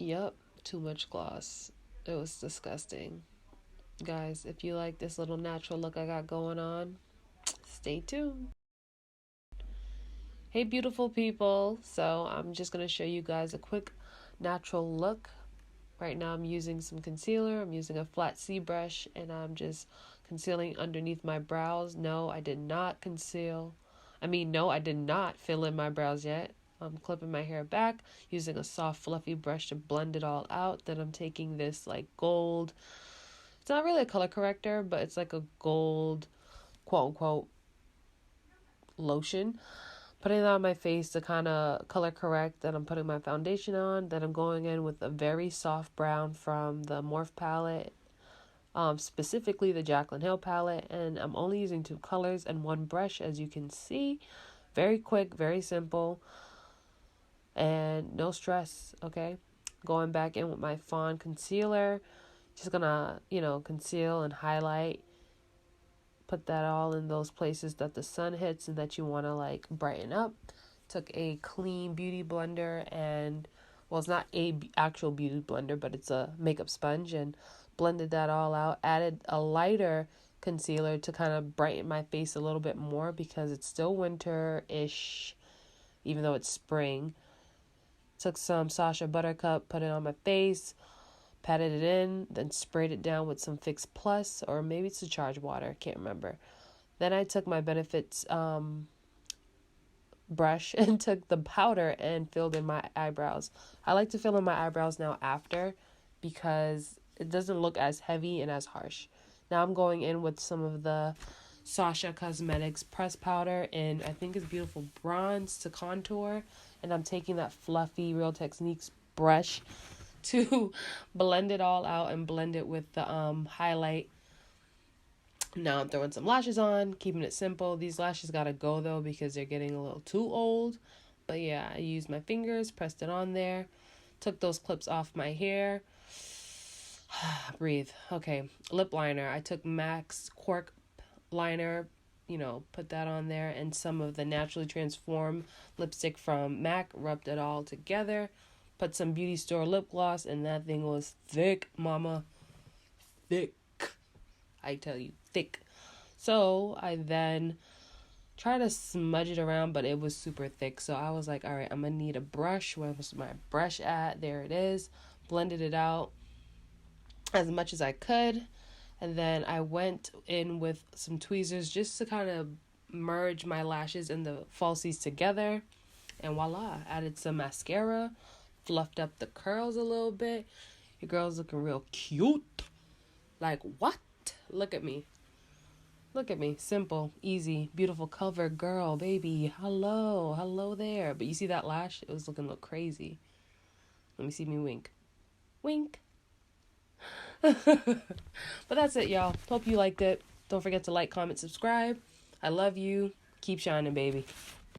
Yup, too much gloss. It was disgusting. Guys, if you like this little natural look I got going on, stay tuned. Hey, beautiful people. So, I'm just going to show you guys a quick natural look. Right now, I'm using some concealer. I'm using a flat C brush, and I'm just concealing underneath my brows. No, I did not conceal. No, I did not fill in my brows yet. I'm clipping my hair back using a soft, fluffy brush to blend it all out. Then I'm taking this like gold. It's not really a color corrector, but it's like a gold, quote unquote, lotion. Putting it on my face to kind of color correct. Then I'm putting my foundation on. Then I'm going in with a very soft brown from the Morph palette, specifically the Jaclyn Hill palette. And I'm only using two colors and one brush, as you can see. Very quick, very simple, and no stress, okay? Going back in with my Fawn concealer. Just gonna, conceal and highlight. Put that all in those places that the sun hits and that you want to like brighten up. Took a clean beauty blender and, well, it's not a actual beauty blender, but it's a makeup sponge, and blended that all out. Added a lighter concealer to kind of brighten my face a little bit more because it's still winter-ish, even though it's spring. Took some Sasha Buttercup, put it on my face, patted it in, then sprayed it down with some Fix Plus, or maybe it's a Charge Water, can't remember. Then I took my Benefits brush and took the powder and filled in my eyebrows. I like to fill in my eyebrows now after because it doesn't look as heavy and as harsh. Now I'm going in with some of the Sasha Cosmetics press powder in, I think it's Beautiful Bronze to contour, and I'm taking that fluffy Real Techniques brush to blend it all out and blend it with the highlight. Now I'm throwing some lashes on, keeping it simple. These lashes gotta go though because they're getting a little too old. But yeah, I used my fingers, pressed it on there, took those clips off my hair. Breathe. Okay, lip liner. I took MAC's Cork liner, put that on there, and some of the Naturally Transformed lipstick from MAC, rubbed it all together. Put some beauty store lip gloss, and that thing was thick, mama. Thick. I tell you, thick. So I then tried to smudge it around, but it was super thick. So I was like, all right, I'm going to need a brush. Where was my brush at? There it is. Blended it out as much as I could. And then I went in with some tweezers just to kind of merge my lashes and the falsies together. And voila, added some mascara, fluffed up the curls a little bit. Your girl's looking real cute. Like, what? Look at me. Look at me. Simple, easy, beautiful cover girl, baby. Hello. Hello there. But you see that lash? It was looking a little crazy. Let me see me wink. Wink. But that's it, y'all. Hope you liked it. Don't forget to like, comment, subscribe. I love you. Keep shining, baby.